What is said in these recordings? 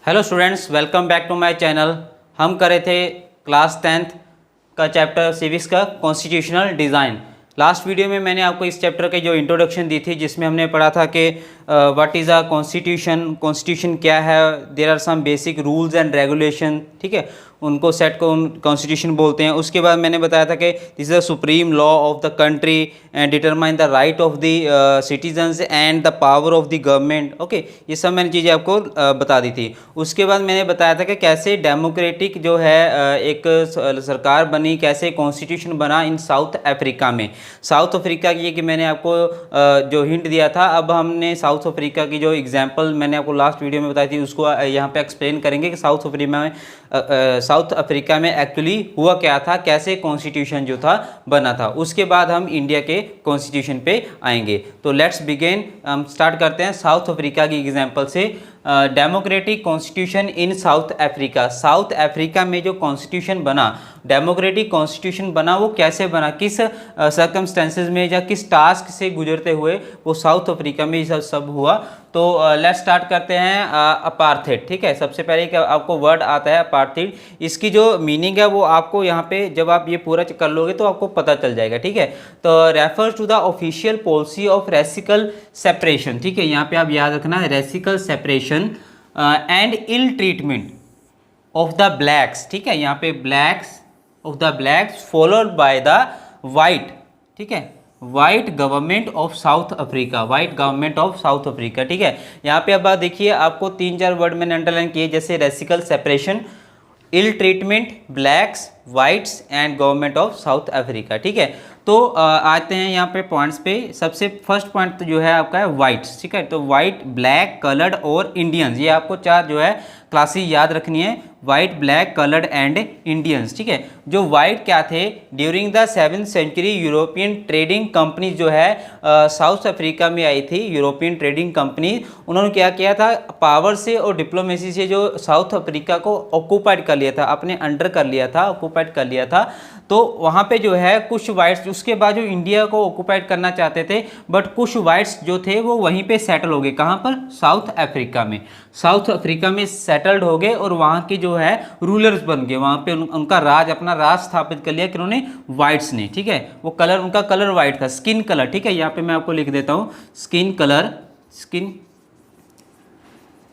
Hello students, welcome back to my channel. हम कर रहे थे क्लास 10th का चैप्टर सिविक्स का कॉन्स्टिट्यूशनल डिज़ाइन। लास्ट वीडियो में मैंने आपको इस चैप्टर की जो इंट्रोडक्शन दी थी, जिसमें हमने पढ़ा था कि what is a constitution, constitution क्या है, there are some basic rules and regulation, ठीक है, उनको सेट को कॉन्स्टिट्यूशन बोलते हैं। उसके बाद मैंने बताया था कि this is the supreme law of the country and determine the right of the citizens and the power of the government. Okay, ये सब मैंने चीज़ें आपको बता दी थी। उसके बाद मैंने बताया था कि कैसे डेमोक्रेटिक जो है एक सरकार बनी, कैसे कॉन्स्टिट्यूशन बना इन साउथ अफ्रीका में। साउथ अफ्रीका की कि मैंने आपको जो हिंट दिया था, अब हमने साउथ अफ्रीका की जो एग्जांपल मैंने आपको लास्ट वीडियो में बताई थी उसको यहाँ पे एक्सप्लेन करेंगे कि साउथ अफ्रीका में एक्चुअली हुआ क्या था, कैसे कॉन्स्टिट्यूशन जो था बना था। उसके बाद हम इंडिया के कॉन्स्टिट्यूशन पे आएंगे। तो लेट्स बिगिन, हम स्टार्ट करते हैं साउथ अफ्रीका की एग्जांपल से। Democratic constitution in south Africa. South Africa में जो कॉन्स्टिट्यूशन बना, डेमोक्रेटिक कॉन्स्टिट्यूशन बना, वो कैसे बना, किस सर्कमस्टेंसेस में या किस टास्क से गुजरते हुए वो साउथ अफ्रीका में ये सब हुआ। तो लेट्स स्टार्ट करते हैं अपार्थेड। ठीक है, सबसे पहले आपको वर्ड आता है अपार्थेड। इसकी जो मीनिंग है वो आपको यहाँ पे जब आप ये पूरा कर लोगे तो आपको पता चल जाएगा। ठीक है, तो refers to the official policy of racial separation. ठीक है, यहाँ पे आप याद रखना, racial separation and ill treatment of the blacks. ठीक है, यहाँ पे blacks of the blacks followed by the white. ठीक है, white government of South Africa, white government of South Africa. ठीक है, यहाँ पे अब बात देखिए, आपको 3-4 वर्ड मैंने अंडरलाइन किए, जैसे racial separation, ill treatment, blacks, whites and government of South Africa. ठीक है, तो आते हैं यहाँ पे पॉइंट्स पे। सबसे फर्स्ट पॉइंट जो है आपका है वाइट्स। ठीक है, तो वाइट, ब्लैक, कलर्ड और इंडियंस, ये आपको 4 जो है क्लासेस याद रखनी है, white, black, coloured and Indians. ठीक है, जो वाइट क्या थे, during the 7th century European trading company जो है साउथ अफ्रीका में आई थी, यूरोपियन ट्रेडिंग कंपनी, उन्होंने क्या किया था, पावर से और डिप्लोमेसी से जो साउथ अफ्रीका को ऑक्यूपाइड कर लिया था, अपने अंडर कर लिया था, ऑक्यूपाइड कर लिया था। तो वहाँ पे जो है कुछ वाइट्स, उसके बाद जो इंडिया को ऑक्यूपाइड करना चाहते थे, बट कुछ वाइट्स जो थे वो वहीं पे सेटल हो गए। कहाँ पर? साउथ अफ्रीका में। साउथ अफ्रीका में सेटल्ड हो गए और वहाँ के जो है रूलर्स बन गए, वहाँ पे उनका राज, अपना राज स्थापित कर लिया किन्होंने? वाइट्स ने। ठीक है, वो कलर, उनका कलर वाइट था, स्किन कलर। ठीक है, यहाँ पे मैं आपको लिख देता हूँ, स्किन कलर, स्किन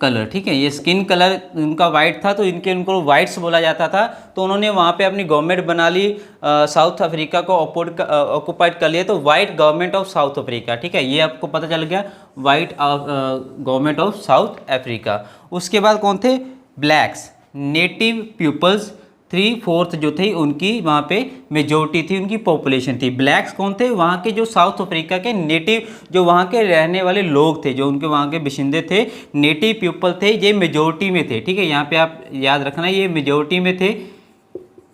कलर। ठीक है, ये स्किन कलर उनका वाइट था, तो उनको वाइट्स बोला जाता था। तो उन्होंने वहाँ पे अपनी गवर्नमेंट बना ली, साउथ अफ्रीका को ऑक्यूपाइड कर लिया, तो white government of South Africa. ठीक है, ये आपको पता चल गया, white government of South Africa. उसके बाद कौन थे? ब्लैक्स, नेटिव पीपल्स, 3/4 जो थे उनकी वहाँ पे मेजोरिटी थी, उनकी पॉपुलेशन थी। ब्लैक्स कौन थे? वहाँ के जो साउथ अफ्रीका के नेटिव, जो वहाँ के रहने वाले लोग थे, जो उनके वहाँ के बाशिंदे थे, नेटिव पीपल थे, ये मेजोरिटी में थे। ठीक है, यहाँ पे आप याद रखना, ये मेजोरिटी में थे।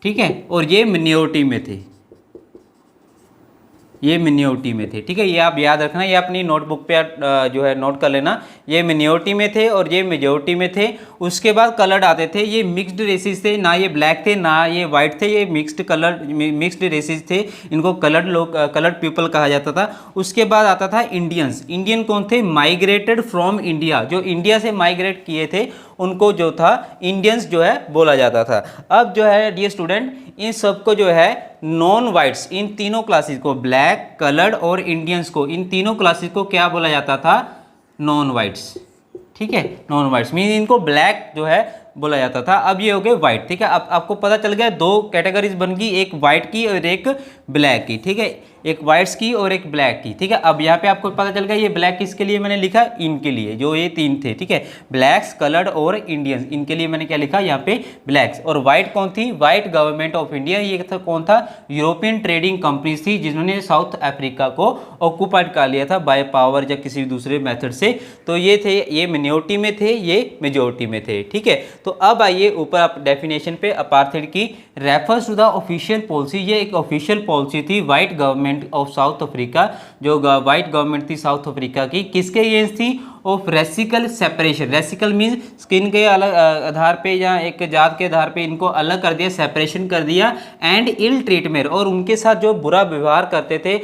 ठीक है, और ये मिनोरिटी में थे, ये मिनोरिटी में थे। ठीक है, ये आप याद रखना, ये अपनी नोटबुक पे जो है नोट कर लेना, ये मिनोरिटी में थे और ये मेजोरिटी में थे। उसके बाद कलर्ड आते थे, ये मिक्स्ड रेसेस थे, ना ये ब्लैक थे ना ये वाइट थे, ये मिक्स्ड रेसेस थे, इनको कलर्ड लोग, कलर्ड पीपल कहा जाता था। उसके बाद आता था इंडियंस। इंडियन कौन थे? माइग्रेटेड फ्रॉम इंडिया, जो इंडिया से माइग्रेट किए थे उनको जो था इंडियंस जो है बोला जाता था। अब जो है डियर स्टूडेंट, इन सबको जो है नॉन वाइट्स, इन तीनों क्लासेस को, ब्लैक, कलर्ड और इंडियंस को, इन तीनों क्लासेस को क्या बोला जाता था? Non whites. ठीक है, नॉन वाइट्स मीन इनको ब्लैक जो है बोला जाता था। अब ये हो गए वाइट। ठीक है, अब आपको पता चल गया, 2 कैटेगरीज बन गई, एक वाइट की और एक ब्लैक की। ठीक है, एक वाइट्स की और एक ब्लैक की। ठीक है, अब यहाँ पे आपको पता चल गया, ये ब्लैक किसके लिए मैंने लिखा? इनके लिए, जो ये 3 थे। ठीक है, ब्लैक्स, कलर्ड और इंडियंस, इनके लिए मैंने क्या लिखा यहाँ पे? ब्लैक्स। और वाइट कौन थी? White government of India. ये था कौन था? यूरोपियन ट्रेडिंग कंपनीज थी, जिन्होंने साउथ अफ्रीका को ऑक्यूपाइड कर लिया था बाय पावर या किसी दूसरे मेथड से। तो ये थे, ये मिनोरिटी में थे, ये मेजोरिटी में थे। ठीक है, तो अब आइए ऊपर आप डेफिनेशन पे। अपार्थेड की refers to the official policy, ये एक ऑफिशियल पॉलिसी थी white government of South Africa, जो वाइट गवर्नमेंट थी साउथ अफ्रीका की, किसके अगेंस्ट थी? Of racial separation. Racial means skin के अलग आधार पे या एक जात के आधार पे इनको अलग कर दिया, सेपरेशन कर दिया। एंड इल ट्रीटमेंट, और उनके साथ जो बुरा व्यवहार करते थे,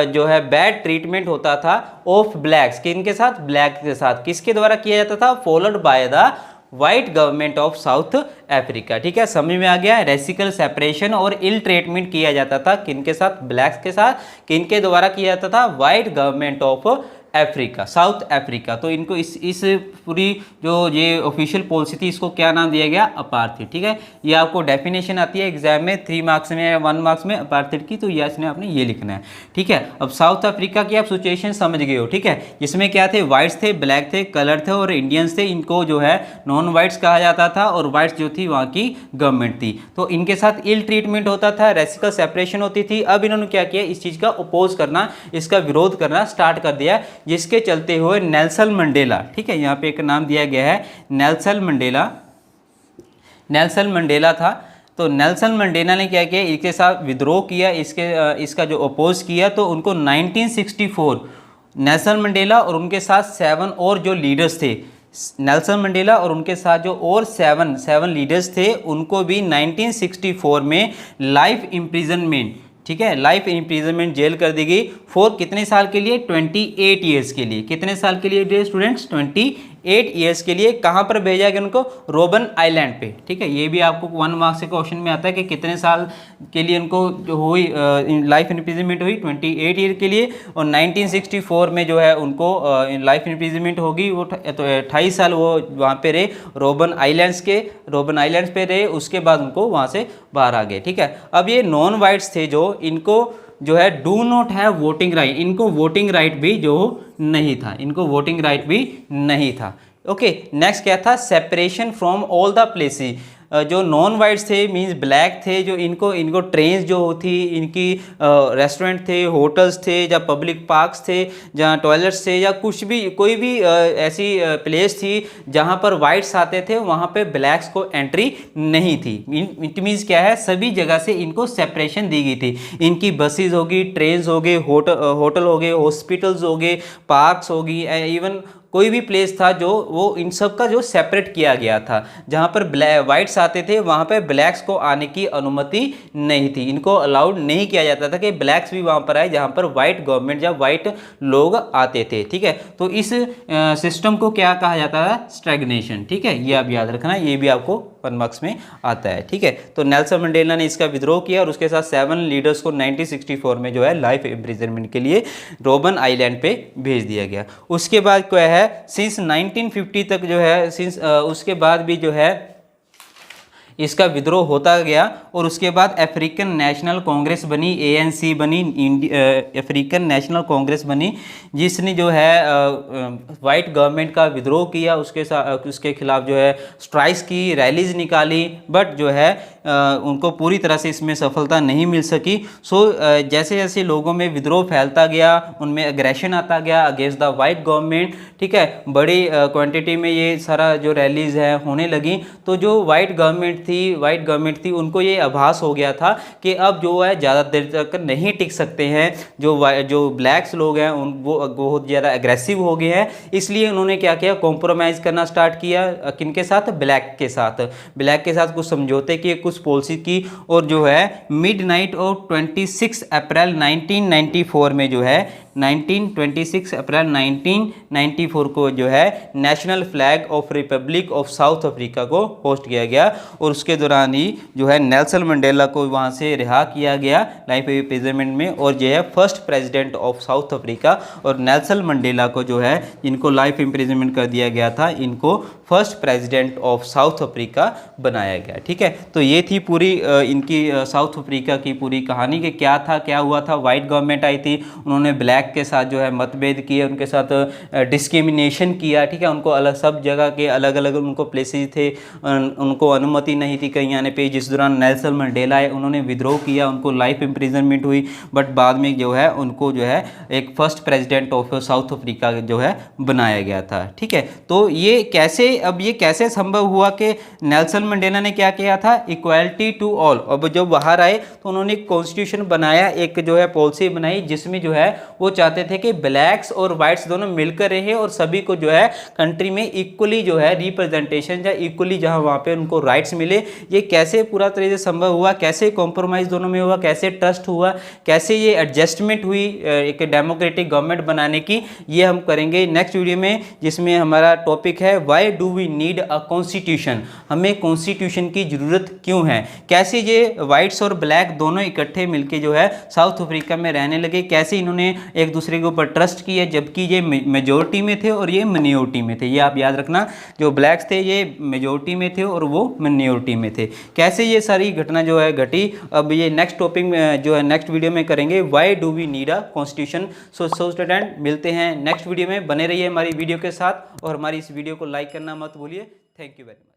जो है बैड ट्रीटमेंट होता था ऑफ ब्लैक्स, किन के साथ? ब्लैक के साथ। किसके द्वारा किया जाता था? Followed by the white government of South Africa. ठीक है, समझ में आ गया। रेसिकल सेपरेशन और इल ट्रीटमेंट किया जाता था किनके साथ, ब्लैक्स के साथ, किनके द्वारा किया जाता था, white government of Africa, south Africa. तो इनको इस पूरी जो ये ऑफिशियल पॉलिसी थी इसको क्या नाम दिया गया, अपार्थाइड। ठीक है, ये आपको डेफिनेशन आती है एग्जाम में 3 मार्क्स में या 1 मार्क्स में अपार्थाइड की, तो ये इसने आपने ये लिखना है। ठीक है, अब साउथ अफ्रीका की आप सिचुएशन समझ गए हो। ठीक है, जिसमें क्या थे, वाइट्स थे, ब्लैक थे, कलर थे और इंडियंस थे। इनको जो है नॉन वाइट्स कहा जाता था और वाइट्स जो थी वहाँ की गवर्नमेंट थी, तो इनके साथ इल ट्रीटमेंट होता था, रेसिकल सेपरेशन होती थी। अब इन्होंने क्या किया, इस चीज़ का अपोज करना, इसका विरोध करना स्टार्ट कर दिया, जिसके चलते हुए नेल्सन मंडेला, ठीक है, यहाँ पे एक नाम दिया गया है नेल्सन मंडेला, नेल्सन मंडेला था। तो नेल्सन मंडेला ने क्या किया, इसके साथ विद्रोह किया, इसका जो अपोज किया, तो उनको 1964 नेल्सन मंडेला और उनके साथ 7 और जो लीडर्स थे, नेल्सन मंडेला और उनके साथ जो और 7 लीडर्स थे, उनको भी 1964 में लाइफ इम्प्रिजनमेंट, ठीक है, लाइफ इम्प्रिजनमेंट जेल कर दी गई। फॉर कितने साल के लिए, 28 ईयर्स के लिए। कितने साल के लिए डियर स्टूडेंट्स, 28 ईयर्स के लिए। कहाँ पर भेजा गया उनको, रोबन आइलैंड पे। ठीक है, ये भी आपको 1 मार्क्स के क्वेश्चन में आता है कि कितने साल के लिए उनको जो हुई लाइफ इम्प्रिजनमेंट हुई, 28 ईयर के लिए। और 1964 में जो है उनको लाइफ इम्प्रिजनमेंट होगी, वो तो 28 साल वो वहाँ पे रहे, रोबन आइलैंड्स पे रहे। उसके बाद उनको वहाँ से बाहर आ गए। ठीक है, अब ये नॉन वाइट्स थे, जो इनको जो है do not have voting right, इनको वोटिंग राइट भी जो नहीं था, इनको वोटिंग राइट भी नहीं था। ओके, नेक्स्ट क्या था, separation from all the places. जो नॉन वाइट्स थे मींस ब्लैक थे, जो इनको ट्रेन्स जो थी, इनकी रेस्टोरेंट थे, होटल्स थे, या पब्लिक पार्क्स थे, जहाँ टॉयलेट्स थे, या कुछ भी कोई भी ऐसी प्लेस थी जहाँ पर वाइट्स आते थे, वहाँ पे ब्लैक्स को एंट्री नहीं थी। इट मीन्स क्या है, सभी जगह से इनको सेपरेशन दी गई थी। इनकी बसेस होगी, ट्रेन्स हो गए, होटल हो गए, हॉस्पिटल्स हो गए, पार्क्स होगी, इवन कोई भी प्लेस था जो वो इन सब का जो सेपरेट किया गया था। जहाँ पर वाइट्स आते थे वहाँ पे ब्लैक्स को आने की अनुमति नहीं थी, इनको अलाउड नहीं किया जाता था कि ब्लैक्स भी वहाँ पर आए जहाँ पर वाइट गवर्नमेंट या वाइट लोग आते थे। ठीक है, तो इस सिस्टम को क्या कहा जाता है, स्टैग्नेशन। ठीक है, ये आप याद रखना, ये भी आपको 1 मार्क्स में आता है। ठीक है, तो नेल्सन मंडेला ने इसका विद्रोह किया और उसके साथ 7 लीडर्स को 1964 में जो है लाइफ इम्प्रिजनमेंट के लिए रोबन आइलैंड पे भेज दिया गया। उसके बाद क्या है, सिंस 1950 तक जो है, उसके बाद भी जो है इसका विद्रोह होता गया। और उसके बाद अफ्रीकन नेशनल कांग्रेस बनी, ANC बनी, अफ्रीकन नेशनल कांग्रेस बनी, जिसने जो है वाइट गवर्नमेंट का विद्रोह किया, उसके खिलाफ जो है स्ट्राइक्स की, रैलीज निकाली, बट जो है उनको पूरी तरह से इसमें सफलता नहीं मिल सकी। जैसे जैसे लोगों में विद्रोह फैलता गया, उनमें एग्रेशन आता गया अगेंस्ट द वाइट गवर्नमेंट। ठीक है, बड़ी क्वांटिटी में ये सारा जो रैलीज है होने लगी। तो जो वाइट गवर्नमेंट थी उनको ये आभास हो गया था कि अब जो है ज़्यादा देर तक नहीं टिक सकते हैं, जो ब्लैक्स लोग हैं वो बहुत ज़्यादा एग्रेसिव हो गए हैं। इसलिए उन्होंने क्या किया, कॉम्प्रोमाइज़ करना स्टार्ट किया, किनके साथ, ब्लैक के साथ कुछ समझौते किए, कुछ पॉलिसी की। और जो है मिडनाइट ऑफ 26 अप्रैल 1994 में जो है 26 अप्रैल 1994 को जो है national flag of Republic of South Africa को होस्ट किया गया। और उसके दौरान ही जो है नेल्सन मंडेला को वहाँ से रिहा किया गया लाइफ इम्प्रिजनमेंट में, और जो है first president of South Africa. और नेल्सन मंडेला को जो है इनको लाइफ इम्प्रिजनमेंट कर दिया गया था, इनको first president of South Africa बनाया गया। ठीक है, तो ये थी पूरी इनकी साउथ अफ्रीका की पूरी कहानी कि क्या हुआ था। वाइट गवर्नमेंट आई थी, उन्होंने ब्लैक के साथ जो है मतभेद किए, उनके साथ डिस्क्रिमिनेशन किया। ठीक है, उनको अलग, सब जगह के अलग अलग उनको प्लेसेस थे, उनको अनुमति नहीं थी कहीं आने पे। जिस दौरान नेल्सन मंडेला है उन्होंने विद्रोह किया, उनको लाइफ इम्प्रिजनमेंट हुई, बट बाद में जो है उनको जो है एक first president of South Africa जो है बनाया गया था। ठीक है, तो ये कैसे संभव हुआ कि नेल्सन मंडेला ने क्या किया था, इक्वालिटी टू ऑल। अब जब बाहर आए तो उन्होंने कॉन्स्टिट्यूशन बनाया, एक जो है पॉलिसी बनाई, जिसमें जो है वो चाहते थे कि ब्लैक्स और वाइट्स दोनों मिलकर रहे और सभी को जो है कंट्री में इक्वली जो है रिप्रेजेंटेशन या इक्वली जहां वहां पे उनको राइट्स मिले। ये कैसे पूरा तरह से संभव हुआ, कैसे कॉम्प्रोमाइज़ दोनों में हुआ, कैसे ट्रस्ट हुआ, कैसे ये एडजस्टमेंट हुई एक डेमोक्रेटिक गवर्नमेंट बनाने की, ये हम करेंगे नेक्स्ट वीडियो में, जिसमें हमारा टॉपिक है why do we need a constitution, हमें कॉन्स्टिट्यूशन की ज़रूरत क्यों है। कैसे ये वाइट्स और ब्लैक दोनों इकट्ठे मिलके जो है साउथ अफ्रीका में रहने लगे, कैसे इन्होंने एक दूसरे के ऊपर ट्रस्ट किया जबकि ये मेजोरिटी में थे और ये मिनोरिटी में थे। ये आप याद रखना, जो ब्लैक्स थे ये मेजोरिटी में थे और वो मिनोरिटी में थे। कैसे ये सारी घटना जो है घटी, अब ये नेक्स्ट टॉपिक में जो है नेक्स्ट वीडियो में करेंगे, why do we need a constitution. So student, मिलते हैं नेक्स्ट वीडियो में, बने रहिए हमारी वीडियो के साथ और हमारी इस वीडियो को लाइक करना मत भूलिए। Thank you very much.